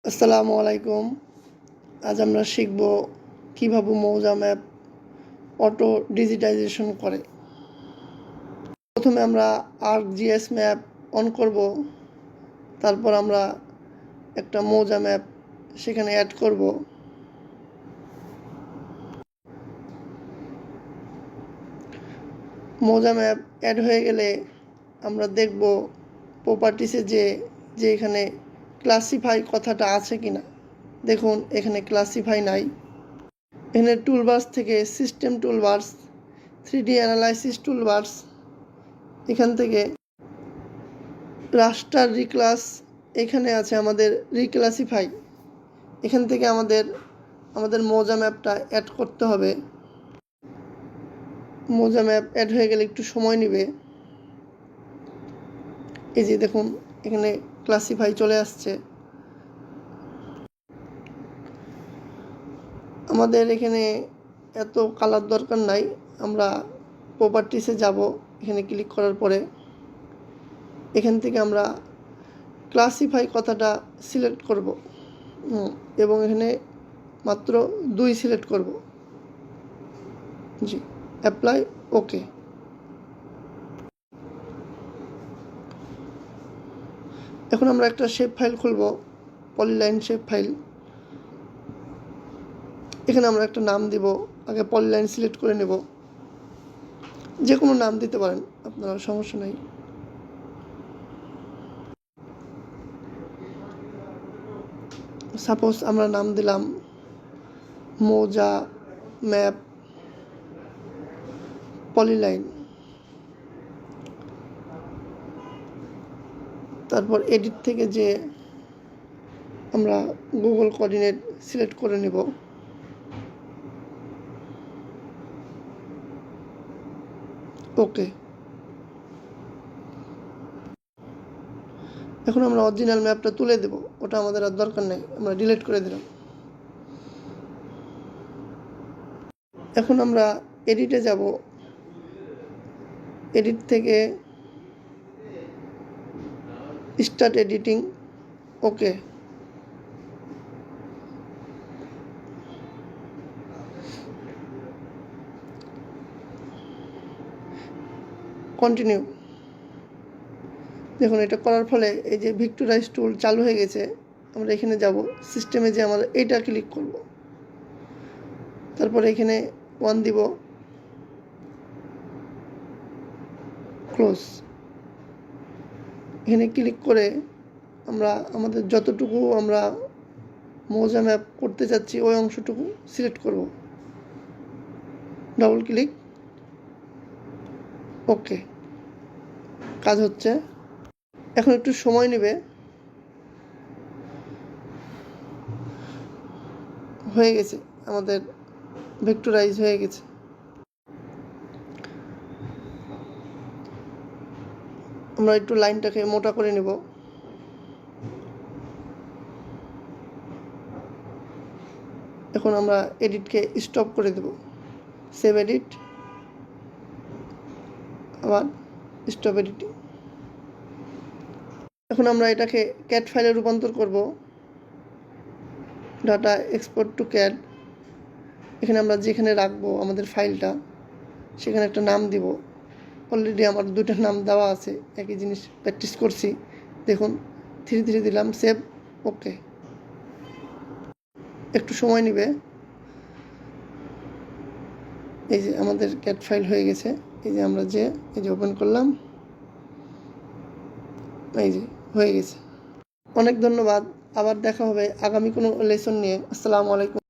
আসসালামু আলাইকুম। আজ আমরা শিখব কিভাবে মৌজা ম্যাপ অটো ডিজিটাইজেশন করে। প্রথমে আমরা ArcGIS ম্যাপ অন করব, তারপর আমরা একটা মৌজা ম্যাপ সেখানে অ্যাড করব। মৌজা ম্যাপ অ্যাড হয়ে গেলে আমরা দেখব প্রপার্টিসে যে এখানে ক্লাসিফাই কথাটা আছে কিনা। দেখুন এখানে ক্লাসিফাই নাই। এখানে টুলবার্স থেকে system toolbars, 3D analysis toolbars, এখান থেকে রাস্টার রিক্লাস, এখানে আছে আমাদের রিক্লাসিফাই। এখান থেকে আমাদের মৌজা ম্যাপটা অ্যাড করতে হবে। মৌজা ম্যাপ অ্যাড হয়ে গেলে একটু সময় নেবে। এই যে দেখুন এখানে ক্লাসিফাই চলে আসছে। আমাদের এখানে এত কালার দরকার নাই, আমরা প্রপার্টিসে যাব। এখানে ক্লিক করার পরে এখান থেকে আমরা ক্লাসিফাই কথাটা সিলেক্ট করব এবং এখানে মাত্র 2 সিলেক্ট করব। জি, অ্যাপ্লাই, ওকে। এখন আমরা একটা শেপ ফাইল খুলব, পলিলাইন শেপ ফাইল। এখানে আমরা একটা নাম দিব। আগে পলিলাইন সিলেক্ট করে নেব, যে কোনো নাম দিতে পারেন আপনারা, সমস্যা নাই। সাপোজ আমরা নাম দিলাম মৌজা ম্যাপ পলিলাইন। তারপর এডিট থেকে যে আমরা গুগল কোঅর্ডিনেট সিলেক্ট করে নেব। ওকে। এখন আমরা অরিজিনাল ম্যাপটা তুলে দেব, ওটা আমাদের আর দরকার নেই, আমরা ডিলিট করে দিলাম। এখন আমরা এডিটে যাব। এডিট থেকে স্টার্ট এডিটিং, ওকে। কন্টিনিউ। দেখুন এটা করার ফলে এই যে ভিক্টোরাইজ টুল চালু হয়ে গেছে। আমরা এখানে যাব, সিস্টেমে যে আমরা এইটা ক্লিক করব, তারপরে এখানে 1 দিব, ক্লোজ। এখানে ক্লিক করে আমরা আমাদের যতটুকু আমরা মৌজা ম্যাপ করতে চাচ্ছি ওই অংশটুকু সিলেক্ট করব, ডাবল ক্লিক, ওকে। কাজ হচ্ছে। এখন একটু সময় নেবে। হয়ে গেছে, আমাদের ভেক্টরাইজ হয়ে গেছে। আমরা একটু লাইনটাকে মোটা করে নেব। এখন আমরা এডিটকে স্টপ করে দেব, সেভ এডিট, আবার স্টপ এডিটিং। এখন আমরা এটাকে ক্যাট ফাইলে রূপান্তর করব, ডাটা এক্সপোর্ট টু ক্যাট। এখানে আমরা যেখানে রাখবো আমাদের ফাইলটা সেখানে একটা নাম দিব। অলরেডি আমার 2টা নাম দেওয়া আছে, একই জিনিস প্র্যাকটিস করছি। দেখুন 3 দিলাম, সেভ, ওকে। একটু সময় নেবে। এই যে আমাদের ক্যাট ফাইল হয়ে গেছে। এই যে আমরা এই যে ওপেন করলাম, এই যে হয়ে গেছে। অনেক ধন্যবাদ। আবার দেখা হবে আগামী কোনো লেসন নিয়ে। আসসালামু আলাইকুম।